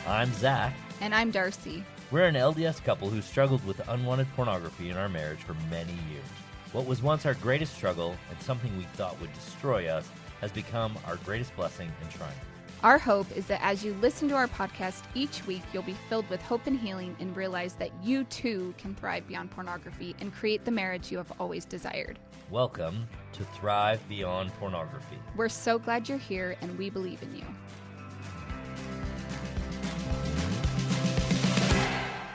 I'm Zach. And I'm Darcy. We're an LDS couple who struggled with unwanted pornography in our marriage for many years. What was once our greatest struggle and something we thought would destroy us has become our greatest blessing and triumph. Our hope is that as you listen to our podcast each week, you'll be filled with hope and healing and realize that you too can thrive beyond pornography and create the marriage you have always desired. Welcome to Thrive Beyond Pornography. We're so glad you're here and we believe in you.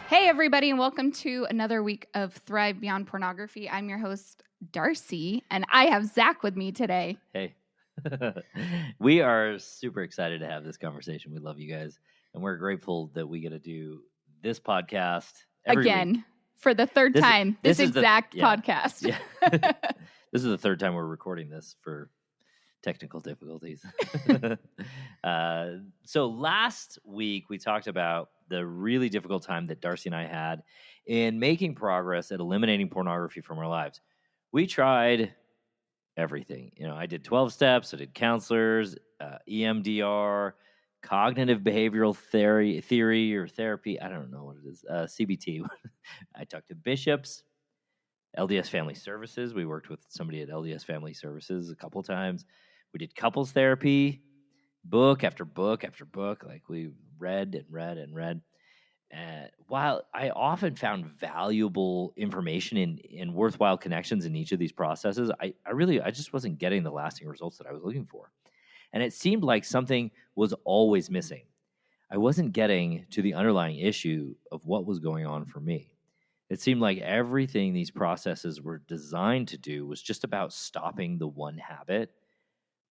Hey everybody, and welcome to another week of Thrive Beyond Pornography. I'm your host, Darcy, and I have Zach with me today. Hey. We are super excited to have this conversation. We love you guys, and we're grateful that we get to do this podcast again week. For the third time. This exact podcast. Yeah. This is the third time we're recording this for technical difficulties. So last week we talked about the really difficult time that Darcy and I had in making progress at eliminating pornography from our lives. We tried everything. You know, I did 12 steps, I did counselors, EMDR, cognitive behavioral theory or therapy. I don't know what it is. CBT. I talked to bishops, LDS Family Services. We worked with somebody at LDS Family Services a couple times. We did couples therapy, book after book after book. Like we read and read and read. And while I often found valuable information in worthwhile connections in each of these processes, I just wasn't getting the lasting results that I was looking for. And it seemed like something was always missing. I wasn't getting to the underlying issue of what was going on for me. It seemed like everything these processes were designed to do was just about stopping the one habit.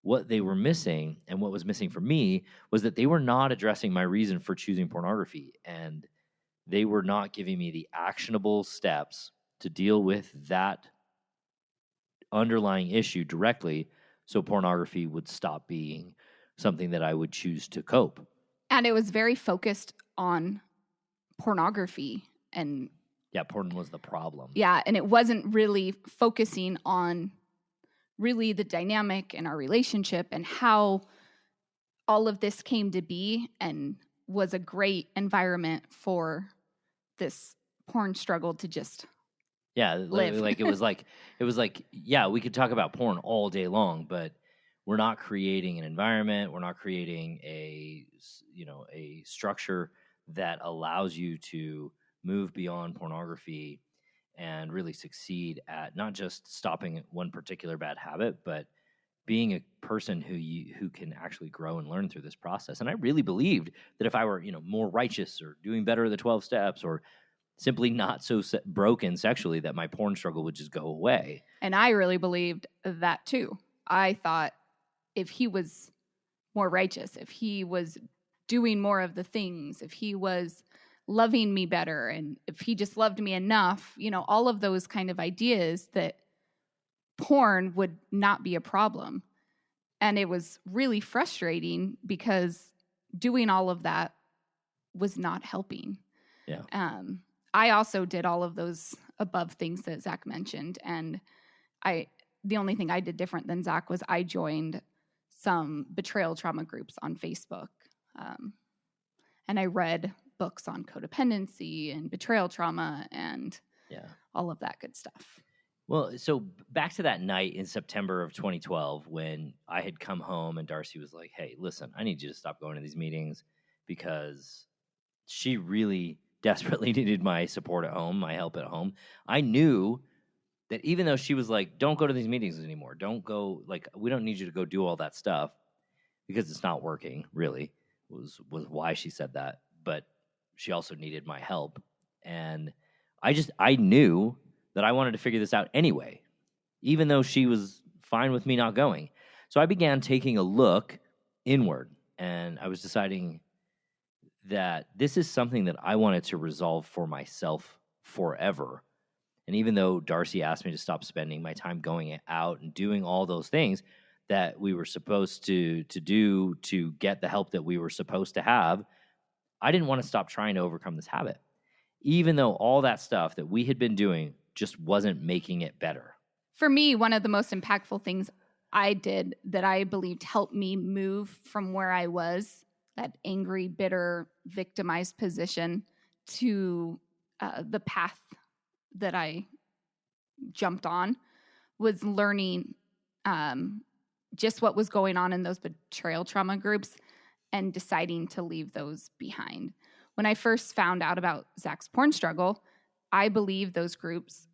What they were missing, and what was missing for me, was that they were not addressing my reason for choosing pornography, and they were not giving me the actionable steps to deal with that underlying issue directly so pornography would stop being something that I would choose to cope. And it was very focused on pornography. And yeah, porn was the problem. Yeah, and it wasn't really focusing on really the dynamic in our relationship and how all of this came to be and was a great environment for this porn struggle to just live. Like it was like yeah, we could talk about porn all day long, but we're not creating an environment, we're not creating a structure that allows you to move beyond pornography and really succeed at not just stopping one particular bad habit, but being a person who can actually grow and learn through this process. And I really believed that if I were, more righteous or doing better at the 12 steps or simply not so broken sexually, that my porn struggle would just go away. And I really believed that too. I thought if he was more righteous, if he was doing more of the things, if he was loving me better, and if he just loved me enough, all of those kind of ideas, that porn would not be a problem. And it was really frustrating because doing all of that was not helping. Yeah. I also did all of those above things that Zach mentioned. And the only thing I did different than Zach was I joined some betrayal trauma groups on Facebook. And I read books on codependency and betrayal trauma and all of that good stuff. Well, so back to that night in September of 2012 when I had come home and Darcy was like, hey, listen, I need you to stop going to these meetings because she really desperately needed my support at home, my help at home. I knew that even though she was like, don't go to these meetings anymore, don't go, like, we don't need you to go do all that stuff because it's not working, really, was why she said that. But she also needed my help. And I knew that I wanted to figure this out anyway, even though she was fine with me not going. So I began taking a look inward, and I was deciding that this is something that I wanted to resolve for myself forever. And even though Darcy asked me to stop spending my time going out and doing all those things that we were supposed to do to get the help that we were supposed to have, I didn't want to stop trying to overcome this habit, even though all that stuff that we had been doing just wasn't making it better. For me, one of the most impactful things I did that I believed helped me move from where I was that angry, bitter, victimized position to the path that I jumped on was learning just what was going on in those betrayal trauma groups and deciding to leave those behind. When I first found out about Zach's porn struggle, I believe those groups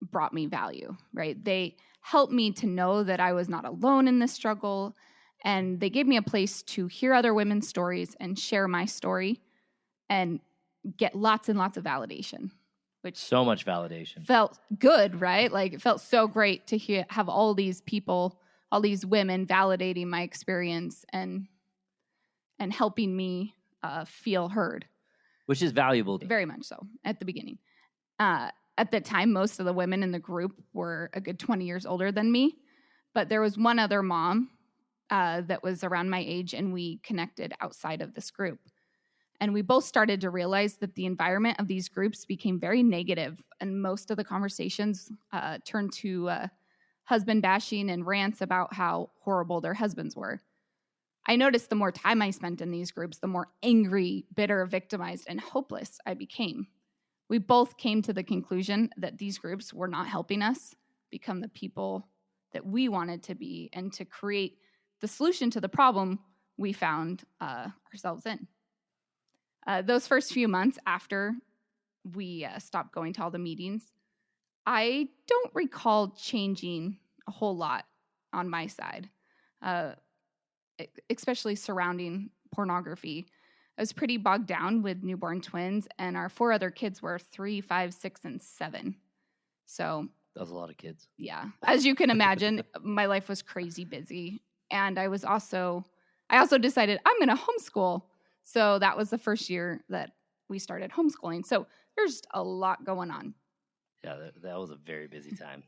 brought me value, right? They helped me to know that I was not alone in this struggle, and they gave me a place to hear other women's stories and share my story and get lots and lots of validation, which So much validation. felt good, right? Like it felt so great to have all these people, all these women validating my experience and helping me feel heard. Which is valuable. Very much so at the beginning. At the time, most of the women in the group were a good 20 years older than me. But there was one other mom that was around my age, and we connected outside of this group. And we both started to realize that the environment of these groups became very negative, and most of the conversations turned to husband bashing and rants about how horrible their husbands were. I noticed the more time I spent in these groups, the more angry, bitter, victimized, and hopeless I became. We both came to the conclusion that these groups were not helping us become the people that we wanted to be and to create the solution to the problem we found ourselves in. Those first few months after we stopped going to all the meetings, I don't recall changing a whole lot on my side, especially surrounding pornography. I was pretty bogged down with newborn twins, and our 4 other kids were 3, 5, 6, and 7. So That was a lot of kids. yeah, as you can imagine, my life was crazy busy, and I also decided I'm going to homeschool. So that was the first year that we started homeschooling. So there's a lot going on. Yeah, that was a very busy time.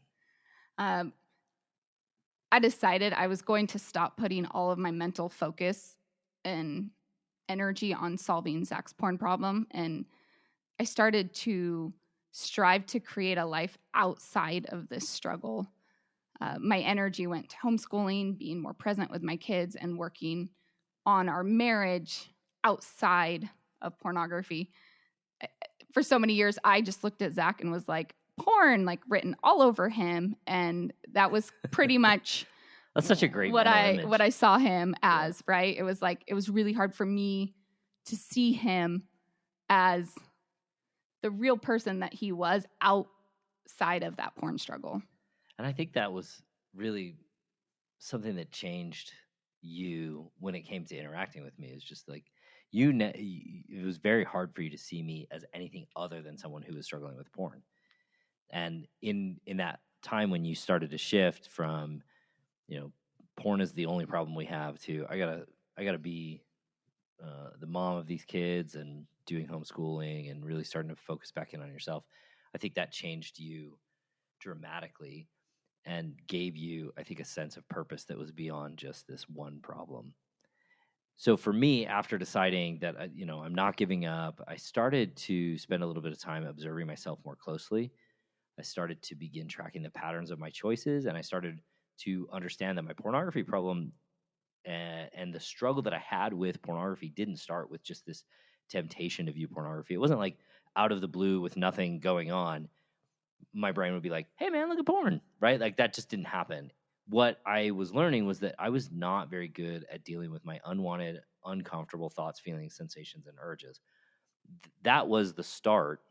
I decided I was going to stop putting all of my mental focus and energy on solving Zach's porn problem. And I started to strive to create a life outside of this struggle. My energy went to homeschooling, being more present with my kids, and working on our marriage outside of pornography. For so many years, I just looked at Zach and was like, porn, like written all over him. And that was pretty much That's such a great what image. I saw him as, right? It was really hard for me to see him as the real person that he was outside of that porn struggle. And I think that was really something that changed you when it came to interacting with me. It's just like it was very hard for you to see me as anything other than someone who was struggling with porn. And in that time when you started to shift from, porn is the only problem we have to I gotta be the mom of these kids and doing homeschooling and really starting to focus back in on yourself, I think that changed you dramatically and gave you, I think, a sense of purpose that was beyond just this one problem. So for me, after deciding that, I'm not giving up, I started to spend a little bit of time observing myself more closely. I started to begin tracking the patterns of my choices, and I started to understand that my pornography problem and the struggle that I had with pornography didn't start with just this temptation to view pornography. It wasn't like out of the blue with nothing going on, my brain would be like, hey man, look at porn, right? Like that just didn't happen. What I was learning was that I was not very good at dealing with my unwanted, uncomfortable thoughts, feelings, sensations, and urges. That was the start.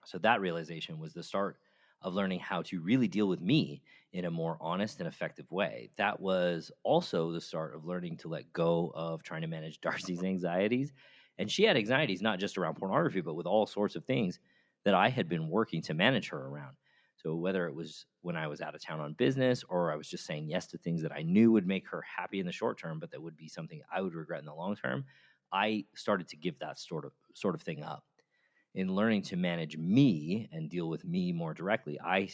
So that realization was the start of learning how to really deal with me in a more honest and effective way. That was also the start of learning to let go of trying to manage Darcy's anxieties. And she had anxieties not just around pornography, but with all sorts of things that I had been working to manage her around. So whether it was when I was out of town on business or I was just saying yes to things that I knew would make her happy in the short term, but that would be something I would regret in the long term, I started to give that sort of thing up. In learning to manage me and deal with me more directly, I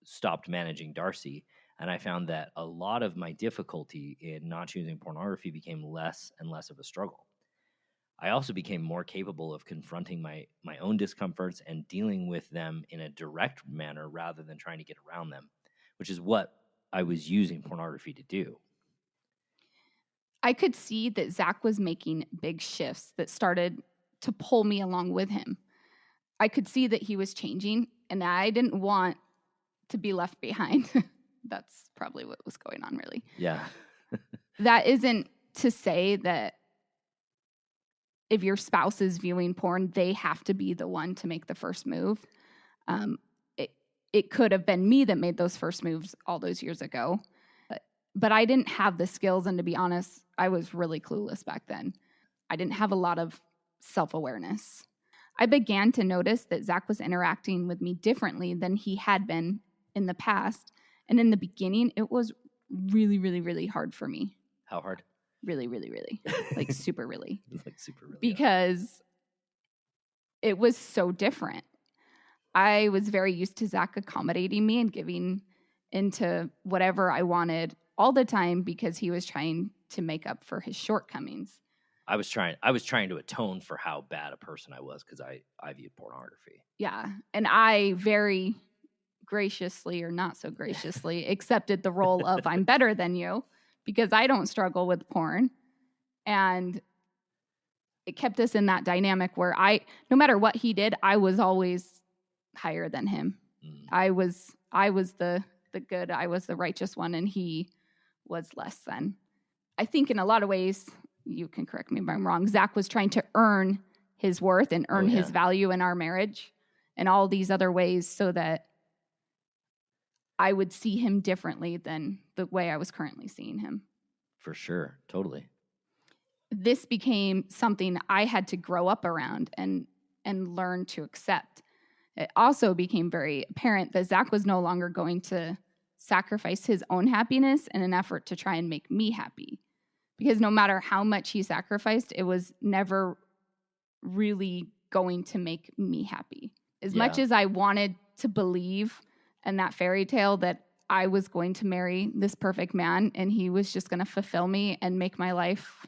stopped managing Darcy, and I found that a lot of my difficulty in not choosing pornography became less and less of a struggle. I also became more capable of confronting my own discomforts and dealing with them in a direct manner rather than trying to get around them, which is what I was using pornography to do. I could see that Zach was making big shifts that started to pull me along with him. I could see that he was changing, and I didn't want to be left behind. That's probably what was going on, really. Yeah. That isn't to say that if your spouse is viewing porn, they have to be the one to make the first move. It could have been me that made those first moves all those years ago. But I didn't have the skills, and to be honest, I was really clueless back then. I didn't have a lot of self-awareness. I began to notice that Zach was interacting with me differently than he had been in the past. And in the beginning, it was really, really, really hard for me. How hard? Really, really, really. Like super really. Like super really. Because it was so different. I was very used to Zach accommodating me and giving into whatever I wanted all the time because he was trying to make up for his shortcomings. I was trying to atone for how bad a person I was because I viewed pornography. Yeah. And I very graciously or not so graciously accepted the role of I'm better than you because I don't struggle with porn. And it kept us in that dynamic where no matter what he did, I was always higher than him. I was the good, I was the righteous one, and he was less than. I think in a lot of ways, you can correct me if I'm wrong, Zach was trying to earn his worth and earn his value in our marriage and all these other ways so that I would see him differently than the way I was currently seeing him. For sure. Totally. This became something I had to grow up around and learn to accept. It also became very apparent that Zach was no longer going to sacrifice his own happiness in an effort to try and make me happy. Because no matter how much he sacrificed, it was never really going to make me happy. As much as I wanted to believe in that fairy tale that I was going to marry this perfect man and he was just going to fulfill me and make my life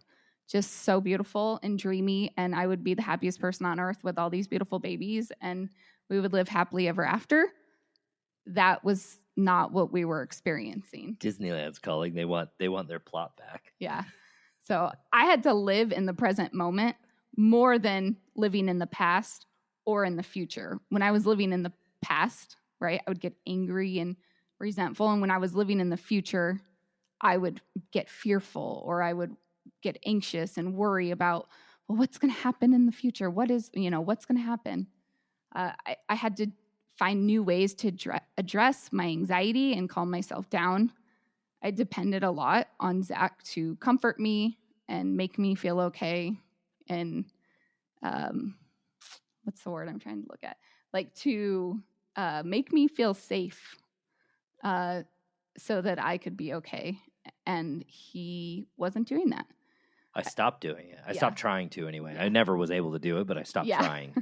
just so beautiful and dreamy, and I would be the happiest person on earth with all these beautiful babies and we would live happily ever after, that was not what we were experiencing. Disneyland's calling. They want their plot back. Yeah. So I had to live in the present moment more than living in the past or in the future. When I was living in the past, right, I would get angry and resentful. And when I was living in the future, I would get fearful or I would get anxious and worry about, well, what's going to happen in the future? What's going to happen? I had to find new ways to address my anxiety and calm myself down. I depended a lot on Zach to comfort me and make me feel okay. And what's the word I'm trying to look at? Like to make me feel safe so that I could be okay. And he wasn't doing that. I stopped doing it. I stopped trying to anyway. I never was able to do it, but I stopped trying.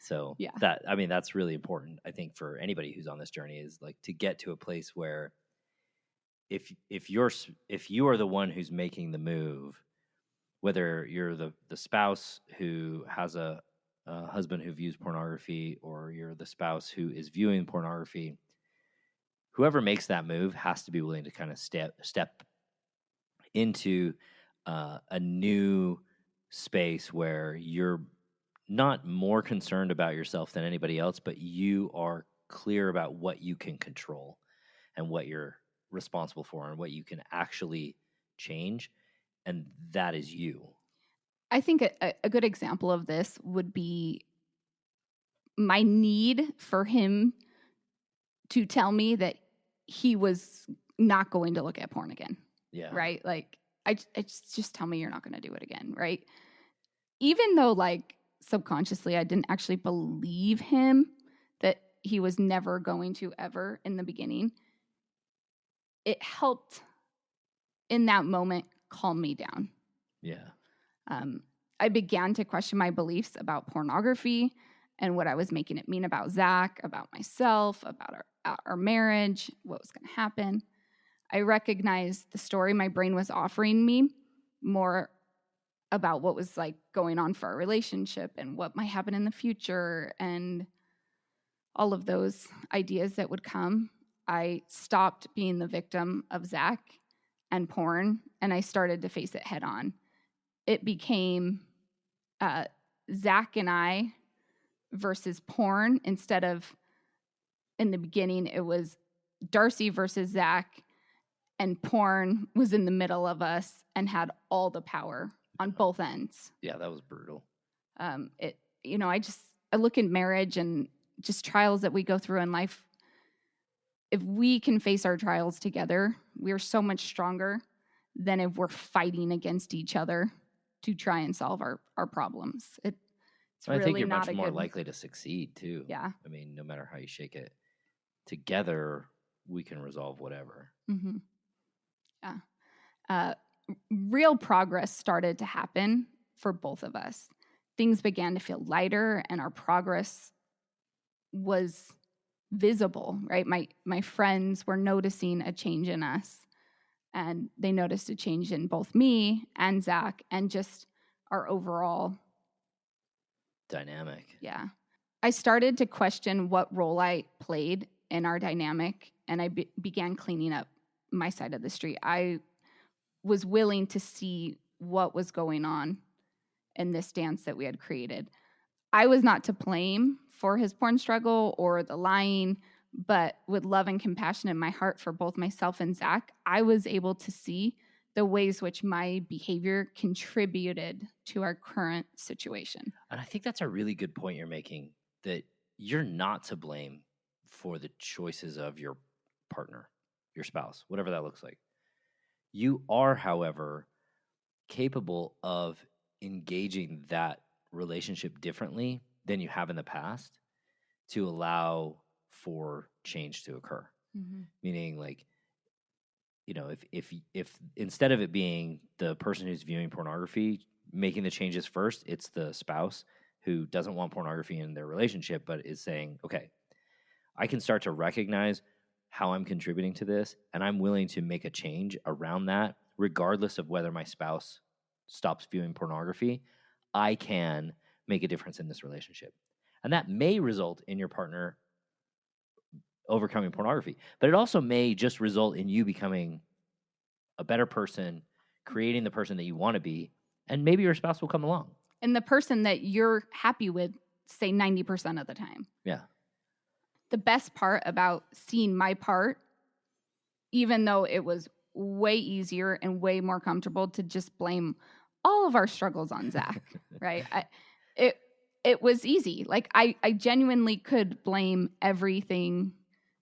So that's really important, I think, for anybody who's on this journey is like to get to a place where if you are the one who's making the move, whether you're the spouse who has a husband who views pornography or you're the spouse who is viewing pornography, whoever makes that move has to be willing to kind of step into a new space where you're not more concerned about yourself than anybody else, but you are clear about what you can control and what you're responsible for and what you can actually change. And that is you. I think a good example of this would be my need for him to tell me that he was not going to look at porn again. Yeah. Right? Like, I just tell me you're not going to do it again, right? Even though, like, subconsciously I didn't actually believe him that he was never going to ever in the beginning, it helped in that moment calm me down. Yeah. I began to question my beliefs about pornography and what I was making it mean about Zach, about myself, about our marriage, what was going to happen. I recognized the story my brain was offering me more about what was like going on for our relationship and what might happen in the future and all of those ideas that would come. I stopped being the victim of Zach and porn, and I started to face it head on. It became Zach and I versus porn, instead of, in the beginning, it was Darcy versus Zach, and porn was in the middle of us and had all the power on both ends. Yeah, that was brutal. I look at marriage and just trials that we go through in life. If we can face our trials together, we're so much stronger than if we're fighting against each other to try and solve our problems. It's I really think you're not much a more good... likely to succeed too. Yeah. I mean, no matter how you shake it, together we can resolve whatever. Mm-hmm. Yeah. Real progress started to happen for both of us. Things began to feel lighter, and our progress was visible, right? My friends were noticing a change in us, and they noticed a change in both me and Zach, and just our overall dynamic. Yeah. I started to question what role I played in our dynamic, and I began cleaning up my side of the street. I was willing to see what was going on in this dance that we had created. I was not to blame for his porn struggle or the lying, but with love and compassion in my heart for both myself and Zach, I was able to see the ways which my behavior contributed to our current situation. And I think that's a really good point you're making, that you're not to blame for the choices of your partner, your spouse, whatever that looks like. You are, however, capable of engaging that relationship differently than you have in the past to allow for change to occur. Mm-hmm. Meaning, like, you know, if instead of it being the person who's viewing pornography making the changes first, it's the spouse who doesn't want pornography in their relationship, but is saying, okay, I can start to recognize how I'm contributing to this, and I'm willing to make a change around that, regardless of whether my spouse stops viewing pornography. I can make a difference in this relationship. And that may result in your partner overcoming pornography, but it also may just result in you becoming a better person, creating the person that you want to be, and maybe your spouse will come along. And the person that you're happy with, say 90% of the time. Yeah. The best part about seeing my part, even though it was way easier and way more comfortable to just blame all of our struggles on Zach, right? It was easy. Like I genuinely could blame everything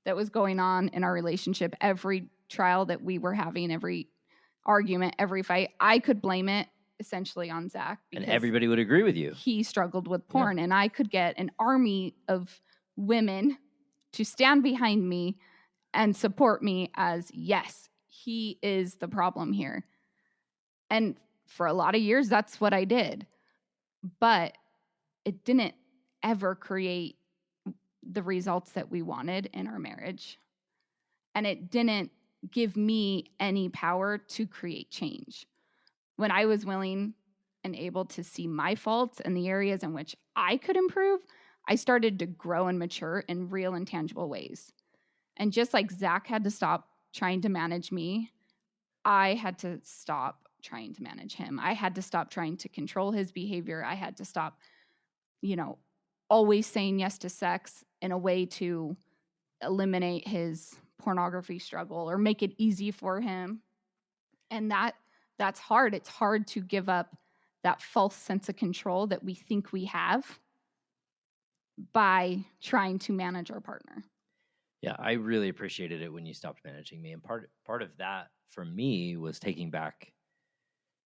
that was going on in our relationship, every trial that we were having, every argument, every fight. I could blame it essentially on Zach. And everybody would agree with you. He struggled with porn, and I could get an army of women to stand behind me and support me as, yes, he is the problem here. And for a lot of years, that's what I did. But it didn't ever create the results that we wanted in our marriage. And it didn't give me any power to create change. When I was willing and able to see my faults and the areas in which I could improve, I started to grow and mature in real and tangible ways. And just like Zach had to stop trying to manage me, I had to stop trying to manage him. I had to stop trying to control his behavior. I had to stop, always saying yes to sex in a way to eliminate his pornography struggle or make it easy for him. And that's hard. It's hard to give up that false sense of control that we think we have by trying to manage our partner. Yeah, I really appreciated it when you stopped managing me. And part of that for me was taking back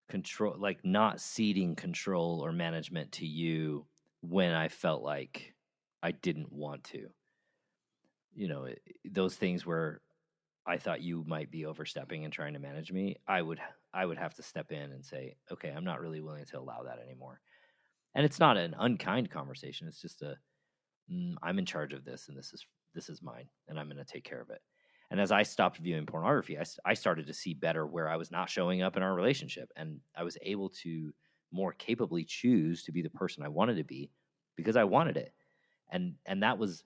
control, like not ceding control or management to you when I felt like I didn't want to. Those things where I thought you might be overstepping and trying to manage me, I would have to step in and say, okay, I'm not really willing to allow that anymore. And it's not an unkind conversation. It's just I'm in charge of this, and this is mine, and I'm going to take care of it. And as I stopped viewing pornography, I started to see better where I was not showing up in our relationship, and I was able to more capably choose to be the person I wanted to be because I wanted it. And that was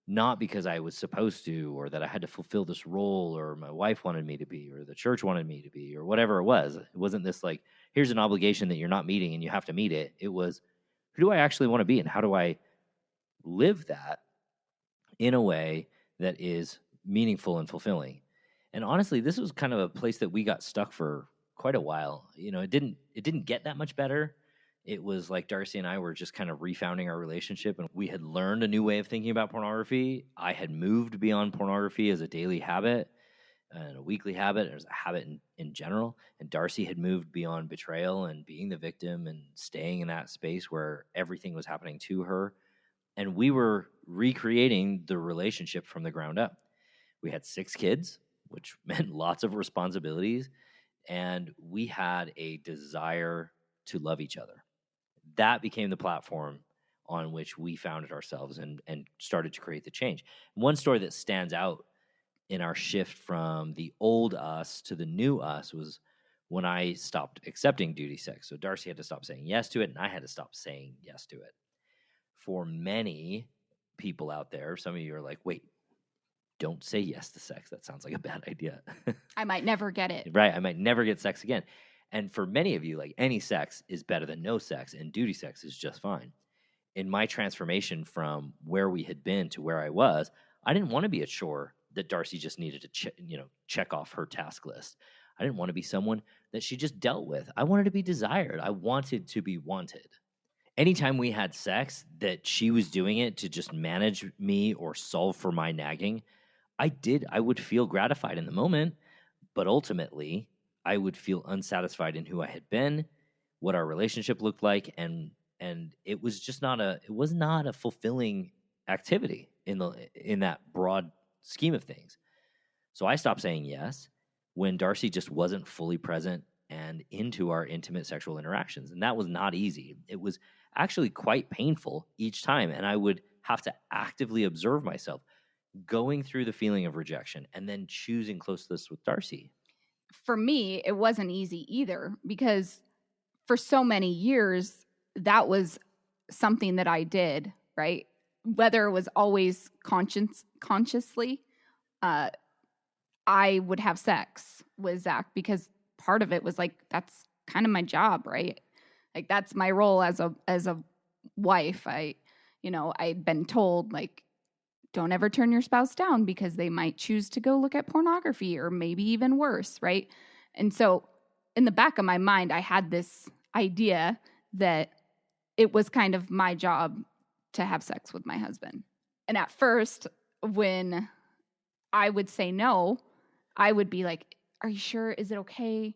not because I was supposed to, or that I had to fulfill this role, or my wife wanted me to be, or the church wanted me to be, or whatever it was. It wasn't this like, here's an obligation that you're not meeting and you have to meet it. It was, who do I actually want to be, and how do I live that in a way that is meaningful and fulfilling? And honestly, this was kind of a place that we got stuck for quite a while. It didn't get that much better. It was like Darcy and I were just kind of refounding our relationship, and we had learned a new way of thinking about pornography. I had moved beyond pornography as a daily habit and a weekly habit, as a habit in general. And Darcy had moved beyond betrayal and being the victim and staying in that space where everything was happening to her. And we were recreating the relationship from the ground up. We had 6 kids, which meant lots of responsibilities, and we had a desire to love each other. That became the platform on which we founded ourselves and started to create the change. One story that stands out in our shift from the old us to the new us was when I stopped accepting duty sex. So Darcy had to stop saying yes to it, and I had to stop saying yes to it. For many people out there, some of you are like, wait, don't say yes to sex. That sounds like a bad idea. I might never get it. Right. I might never get sex again. And for many of you, like, any sex is better than no sex, and duty sex is just fine. In my transformation from where we had been to where I was, I didn't want to be a chore that Darcy just needed to check off her task list. I didn't want to be someone that she just dealt with. I wanted to be desired. I wanted to be wanted. Anytime we had sex that she was doing it to just manage me or solve for my nagging, I would feel gratified in the moment, but ultimately I would feel unsatisfied in who I had been, what our relationship looked like, and it was just not a fulfilling activity in that broad scheme of things. So I stopped saying yes when Darcy just wasn't fully present and into our intimate sexual interactions, and that was not easy. It was actually quite painful each time, and I would have to actively observe myself going through the feeling of rejection and then choosing closeness with Darcy. For me, it wasn't easy either, because for so many years, that was something that I did, right? Whether it was always consciously, I would have sex with Zach, because part of it was like, that's kind of my job, right? Like, that's my role as a wife. I'd been told, like, don't ever turn your spouse down because they might choose to go look at pornography, or maybe even worse, right? And so in the back of my mind, I had this idea that it was kind of my job to have sex with my husband. And at first, when I would say no, I would be like, are you sure? Is it okay?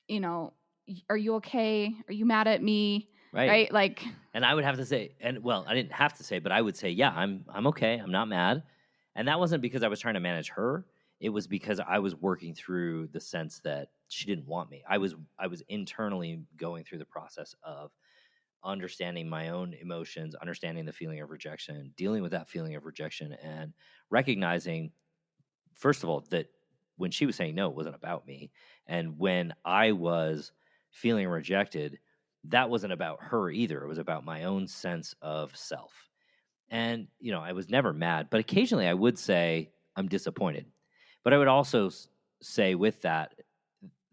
Are you okay? Are you mad at me? Right? Like, and I would have to say, I didn't have to say, but I would say, yeah, I'm okay. I'm not mad. And that wasn't because I was trying to manage her. It was because I was working through the sense that she didn't want me. I was internally going through the process of understanding my own emotions, understanding the feeling of rejection, dealing with that feeling of rejection, and recognizing, first of all, that when she was saying no, it wasn't about me. And when I was feeling rejected, that wasn't about her either. It was about my own sense of self. And, I was never mad, but occasionally I would say I'm disappointed. But I would also say with that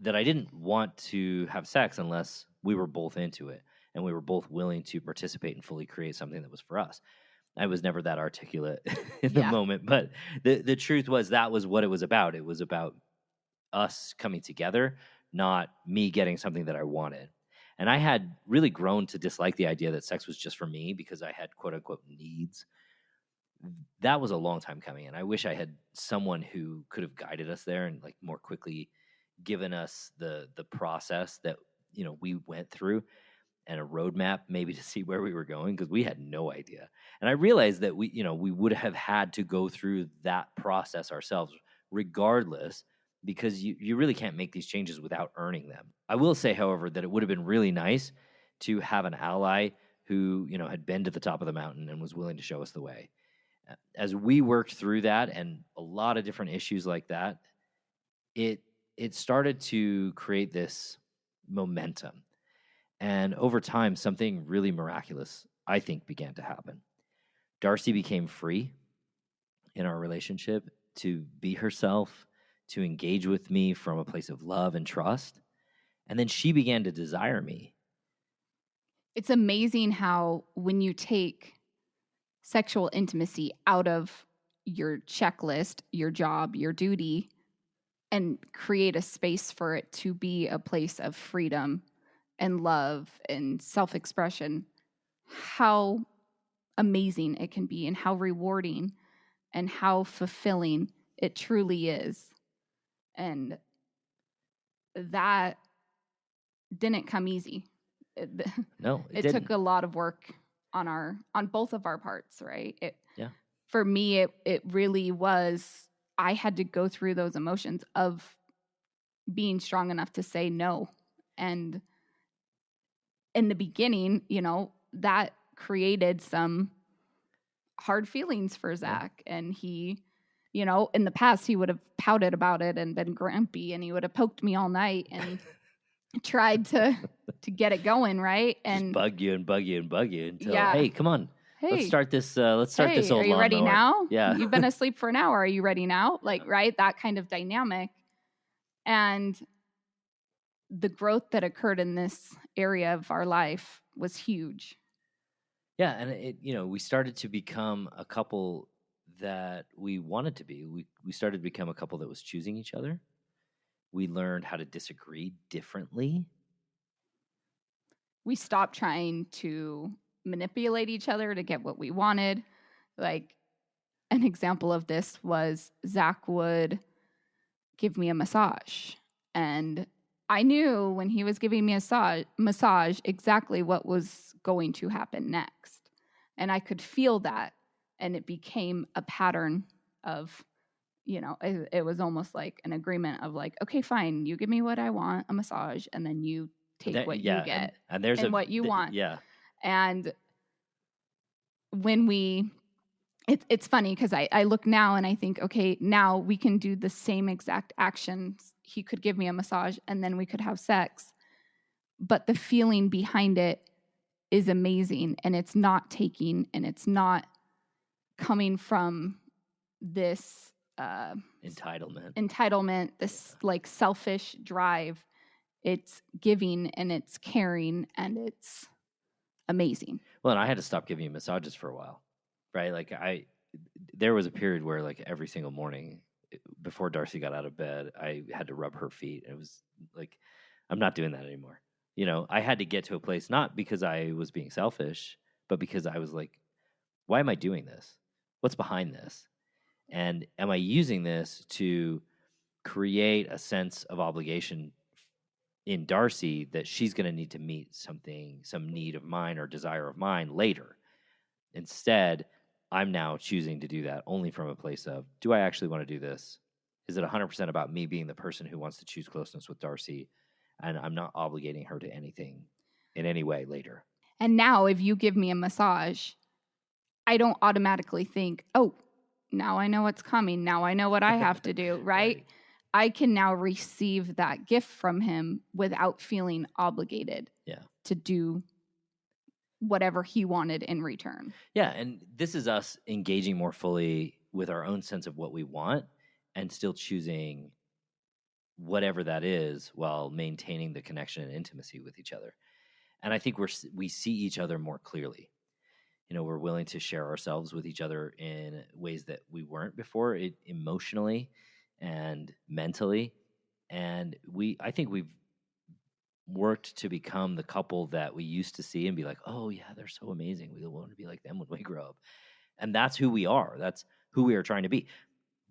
I didn't want to have sex unless we were both into it and we were both willing to participate and fully create something that was for us. I was never that articulate in the moment, but the truth was that was what it was about. It was about us coming together, not me getting something that I wanted. And I had really grown to dislike the idea that sex was just for me because I had quote unquote needs. That was a long time coming, and I wish I had someone who could have guided us there and like more quickly given us the process that we went through and a roadmap maybe to see where we were going, because we had no idea. And I realized that we would have had to go through that process ourselves regardless, because you really can't make these changes without earning them. I will say, however, that it would have been really nice to have an ally who, had been to the top of the mountain and was willing to show us the way. As we worked through that and a lot of different issues like that, it started to create this momentum. And over time, something really miraculous, I think, began to happen. Darcy became free. in our relationship to be herself, to engage with me from a place of love and trust. And then she began to desire me. It's amazing how when you take sexual intimacy out of your checklist, your job, your duty, and create a space for it to be a place of freedom and love and self-expression, how amazing it can be and how rewarding and how fulfilling it truly is. And that didn't come easy. No, it took a lot of work on both of our parts, right? Yeah. For me, it really was, I had to go through those emotions of being strong enough to say no. And in the beginning, that created some hard feelings for Zach. Yeah. And he, in the past, he would have pouted about it and been grumpy, and he would have poked me all night and tried to get it going, right? And just bug you until, hey, come on. Hey, let's start this old lawnmower. Are you ready now? Yeah. You've been asleep for an hour. Are you ready now? Right? That kind of dynamic. And the growth that occurred in this area of our life was huge. Yeah, and we started to become a couple that we wanted to be. We started to become a couple that was choosing each other. We learned how to disagree differently. We stopped trying to manipulate each other to get what we wanted. Like, an example of this was Zach would give me a massage. And I knew when he was giving me a massage exactly what was going to happen next. And I could feel that. And it became a pattern of, it was almost like an agreement of like, okay, fine, you give me what I want, a massage, and then you take what you get and there's what you want. Yeah. And when it's funny because I look now and I think, okay, now we can do the same exact actions. He could give me a massage and then we could have sex. But the feeling behind it is amazing, and it's not taking, and it's not coming from this entitlement, this like selfish drive. It's giving and it's caring and it's amazing. Well, and I had to stop giving you massages for a while, right? Like there was a period where like every single morning before Darcy got out of bed, I had to rub her feet. It was like, I'm not doing that anymore. I had to get to a place, not because I was being selfish, but because I was like, why am I doing this? What's behind this? And am I using this to create a sense of obligation in Darcy that she's going to need to meet some need of mine or desire of mine later? Instead, I'm now choosing to do that only from a place of, do I actually want to do this? Is it 100% about me being the person who wants to choose closeness with Darcy, and I'm not obligating her to anything in any way later? And now if you give me a massage, I don't automatically think, oh, now I know what's coming. Now I know what I have to do, right? I can now receive that gift from him without feeling obligated to do whatever he wanted in return. Yeah, and this is us engaging more fully with our own sense of what we want and still choosing whatever that is while maintaining the connection and intimacy with each other. And I think we see each other more clearly. We're willing to share ourselves with each other in ways that we weren't before, emotionally and mentally. And I think we've worked to become the couple that we used to see and be like, oh yeah, they're so amazing. We want to be like them when we grow up. And that's who we are. That's who we are trying to be.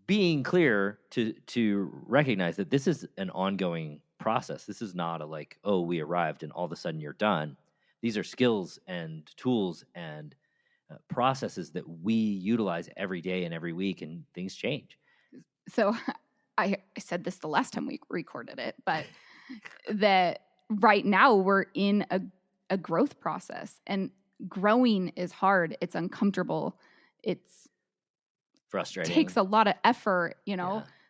Being clear to recognize that this is an ongoing process. This is not a like, oh, we arrived and all of a sudden you're done. These are skills and tools and processes that we utilize every day and every week, and things change. So I said this the last time we recorded it, but that right now we're in a growth process, and growing is hard. It's uncomfortable. It's frustrating. Takes a lot of effort,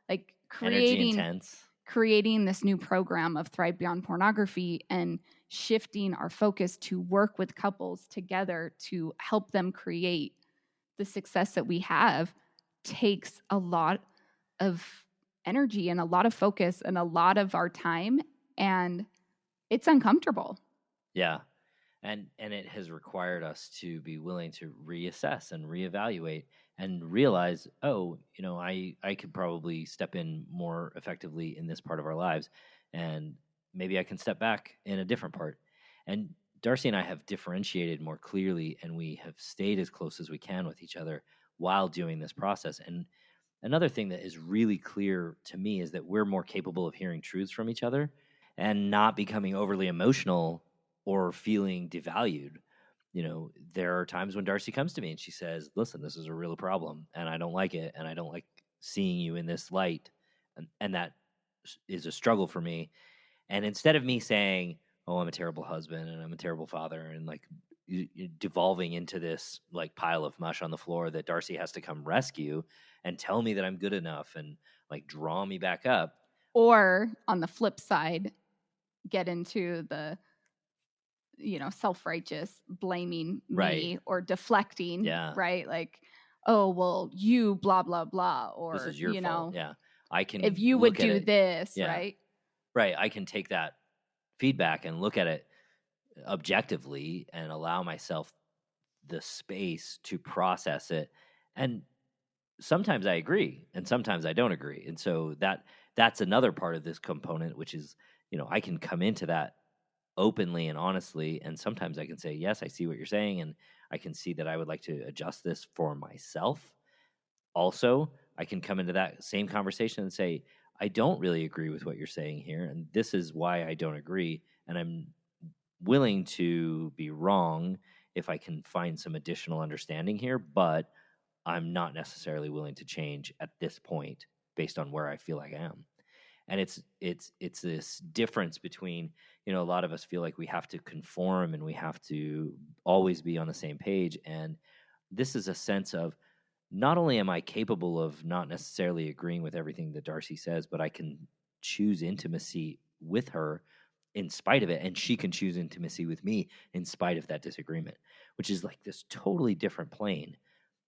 like creating this new program of Thrive Beyond Pornography and shifting our focus to work with couples together to help them create the success that we have. takes a lot of energy and a lot of focus and a lot of our time, and it's uncomfortable. Yeah. And it has required us to be willing to reassess and reevaluate and realize, oh, I could probably step in more effectively in this part of our lives, and maybe I can step back in a different part. And Darcy and I have differentiated more clearly, and we have stayed as close as we can with each other while doing this process. And another thing that is really clear to me is that we're more capable of hearing truths from each other and not becoming overly emotional or feeling devalued. There are times when Darcy comes to me and she says, listen, this is a real problem and I don't like it, and I don't like seeing you in this light. And that is a struggle for me. And instead of me saying, oh, I'm a terrible husband and I'm a terrible father, and like devolving into this like pile of mush on the floor that Darcy has to come rescue and tell me that I'm good enough and like draw me back up. Or on the flip side, get into the self-righteous blaming me or deflecting, right? Like, oh, well, you blah, blah, blah. Or, this is your fault. Yeah. I can, if you would do this, right? Right. I can take that feedback and look at it objectively and allow myself the space to process it. And sometimes I agree and sometimes I don't agree. And so that's another part of this component, which is, I can come into that openly and honestly, and sometimes I can say, yes, I see what you're saying, and I can see that I would like to adjust this for myself. Also, I can come into that same conversation and say, I don't really agree with what you're saying here, and this is why I don't agree, and I'm willing to be wrong if I can find some additional understanding here, but I'm not necessarily willing to change at this point based on where I feel like I am. And it's this difference between, a lot of us feel like we have to conform and we have to always be on the same page. And this is a sense of, not only am I capable of not necessarily agreeing with everything that Darcy says, but I can choose intimacy with her in spite of it, and she can choose intimacy with me in spite of that disagreement, which is like this totally different plane,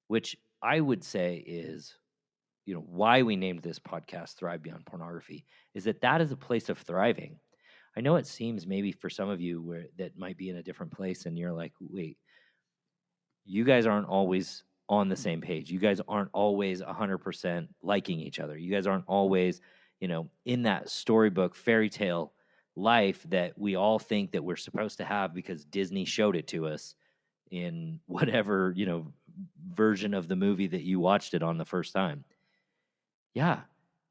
which I would say is, why we named this podcast Thrive Beyond Pornography, is that is a place of thriving. I know it seems maybe for some of you where that might be in a different place and you're like, wait, you guys aren't always on the same page. You guys aren't always 100% liking each other. You guys aren't always, in that storybook fairy tale life that we all think that we're supposed to have because Disney showed it to us in whatever, version of the movie that you watched it on the first time. Yeah,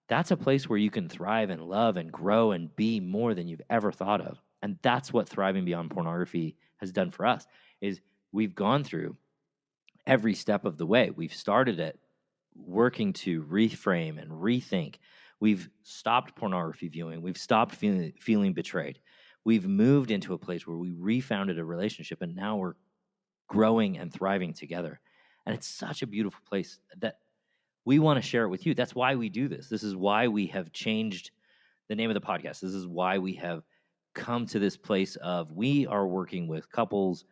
that's a place where you can thrive and love and grow and be more than you've ever thought of. And that's what Thriving Beyond Pornography has done for us, is we've gone through every step of the way. We've started it working to reframe and rethink. We've stopped pornography viewing. We've stopped feeling betrayed. We've moved into a place where we refounded a relationship, and now we're growing and thriving together. And it's such a beautiful place that we want to share it with you. That's why we do this. This is why we have changed the name of the podcast. This is why we have come to this place of, we are working with couples.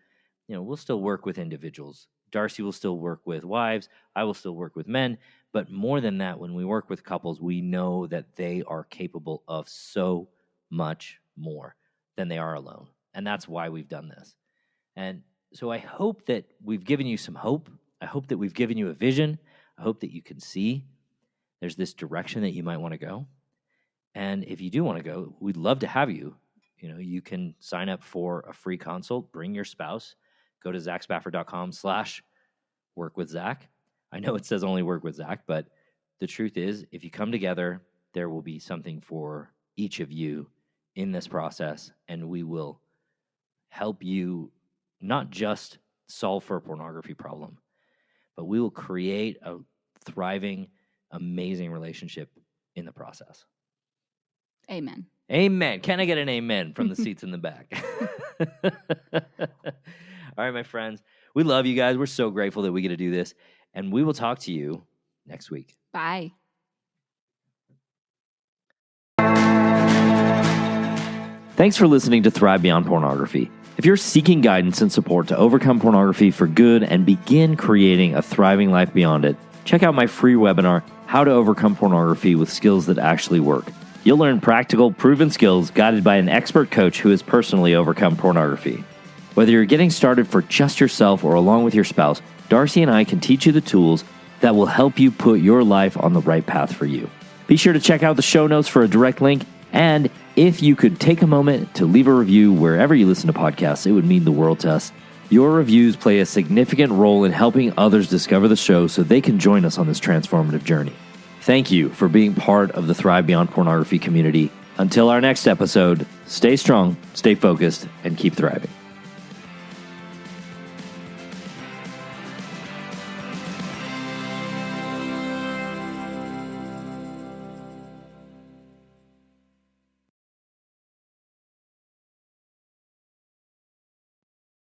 We'll still work with individuals. Darcy will still work with wives. I will still work with men. But more than that, when we work with couples, we know that they are capable of so much more than they are alone. And that's why we've done this. And so I hope that we've given you some hope. I hope that we've given you a vision. I hope that you can see there's this direction that you might want to go. And if you do want to go, we'd love to have you. You can sign up for a free consult, bring your spouse, go to ZachSpafford.com/workwithZach. I know it says only work with Zach, but the truth is, if you come together, there will be something for each of you in this process, and we will help you not just solve for a pornography problem, but we will create a thriving, amazing relationship in the process. Amen. Amen. Can I get an amen from the seats in the back? All right, my friends. We love you guys. We're so grateful that we get to do this. And we will talk to you next week. Bye. Thanks for listening to Thrive Beyond Pornography. If you're seeking guidance and support to overcome pornography for good and begin creating a thriving life beyond it, check out my free webinar, How to Overcome Pornography with Skills That Actually Work. You'll learn practical, proven skills guided by an expert coach who has personally overcome pornography. Whether you're getting started for just yourself or along with your spouse, Darcy and I can teach you the tools that will help you put your life on the right path for you. Be sure to check out the show notes for a direct link, and if you could take a moment to leave a review wherever you listen to podcasts, it would mean the world to us. Your reviews play a significant role in helping others discover the show so they can join us on this transformative journey. Thank you for being part of the Thrive Beyond Pornography community. Until our next episode, stay strong, stay focused, and keep thriving.